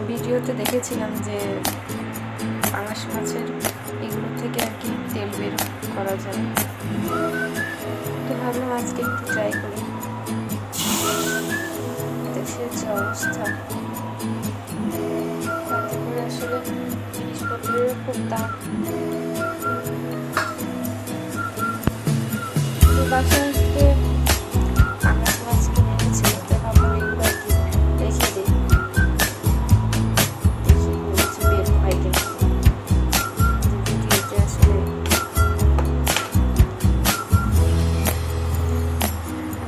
ভিডিওতে দেখেছিলাম যে পাঙাশ মাছের এগুলো থেকে আর কি তেল বের করা যায়, তো ভাবলাম আজকে একটু ট্রাই করি। দেশের যে অবস্থা, তাতে করে আসলে জিনিসপত্রেরও খুব দাম। বাসায় আজকে পাঙাশ মাছ কিনে এনেছিল, তো ভাবলাম এগুলো আর কি রেখে দিই, দেখি হচ্ছে বের হয় কিনা। ভিডিওতে আসলে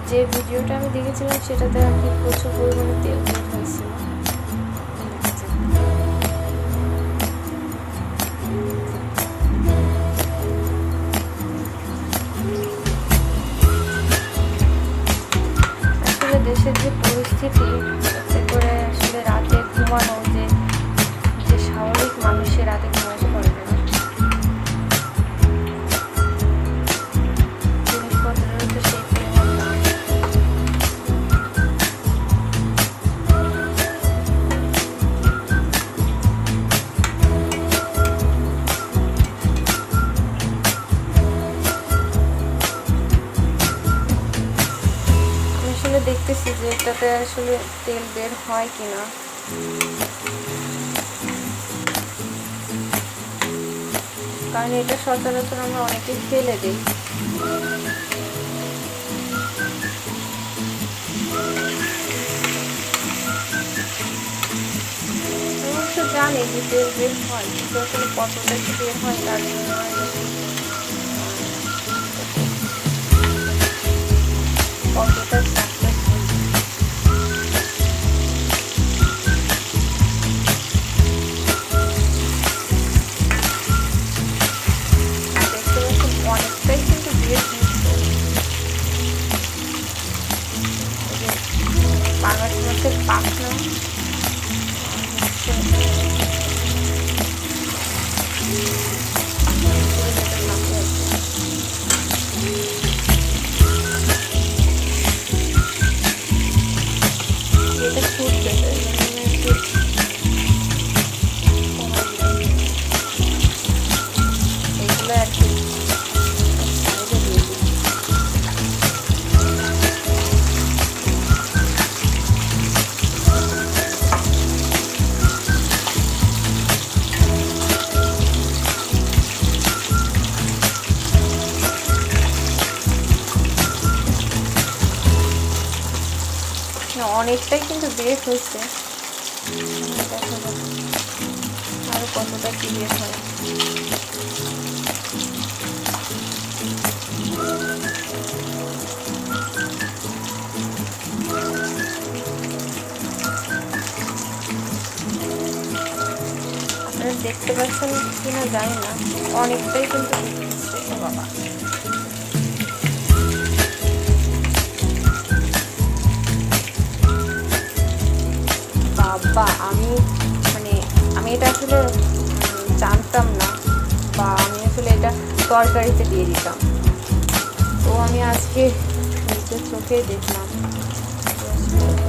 যে ভিডিওটা আমি দেখেছিলাম সেটাতে আর কি প্রচুর পরিমাণে তেল বের হয়েছিল। আসলে দেশের যে পরিস্থিতি, তাতে করে আসলে রাতে ঘুমানো যে যে স্বাভাবিক মানুষের রাতে ঘুমাতে পারবে না। জিনিসপত্রেরও তো সেই পরিমাণ দাম। আসলে দেখতেছি যে এটাতে আসলে তেল বের হয় কিনা। কারণ এটা সচরাচর আমরা অনেকে ফেলে দিই। অবশ্য জানি যে তেল বের হয়, কিন্তু আসলে কতটা কি বের হয় তার জন্য কতটা সাকসেস হয়। দেখতে পাচ্ছি অনেকটাই কিন্তু বের হচ্ছে। পাঙাশ মাছের পাখনা এটা ছুটতেছে এগুলো আর কি সাইডে দিয়ে দিই। অনেকটাই কিন্তু বের হয়েছে, দেখা যাক আরো কতটা কি বের হয়। আপনারা দেখতে পাচ্ছেন কিনা জানি না, অনেকটাই কিন্তু বের হচ্ছে। ও বাবা, বাবা আমি এটা আসলে জানতাম না, বা আমি আসলে এটা তরকারিতে দিয়ে দিতাম। তো আমি আজকে নিজের চোখেই দেখলাম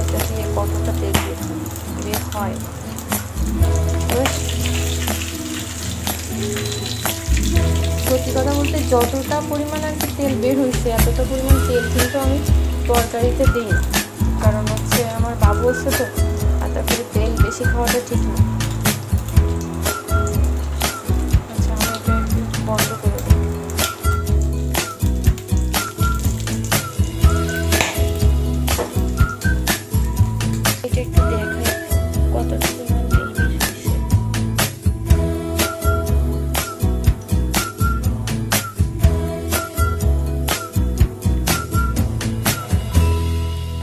এটা দিয়ে কতটা তেল বের হয়। সত্যি কথা বলতে যতটা পরিমাণ আর কি তেল বের হয়েছে, এতটা পরিমাণ তেল কিন্তু আমি তরকারিতে দিই না। কারণ হচ্ছে আমার বাবু হচ্ছে তো, আর তারপরে তেল বেশি খাওয়াটা ঠিক না। আচ্ছা, আমি এটা একটু বন্ধ করে দিই। এটা একটু দেখাই কতটা পরিমাণ তেল বের হয়েছে।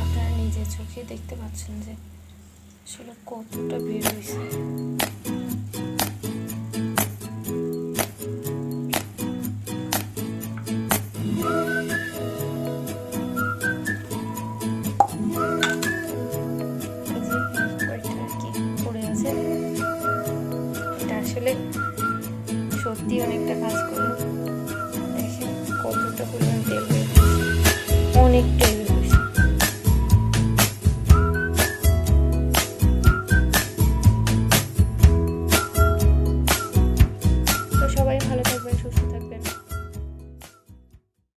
আপনারা নিজের চোখে দেখতে পাচ্ছেন যে আসলে কতটা বের হয়েছে। আসলে সত্যি অনেকটা কাজ করে। দেখেন কতটা পরিমাণ তেল বের হয়েছে, অনেক তেল বের হয়েছে। থাকবেন।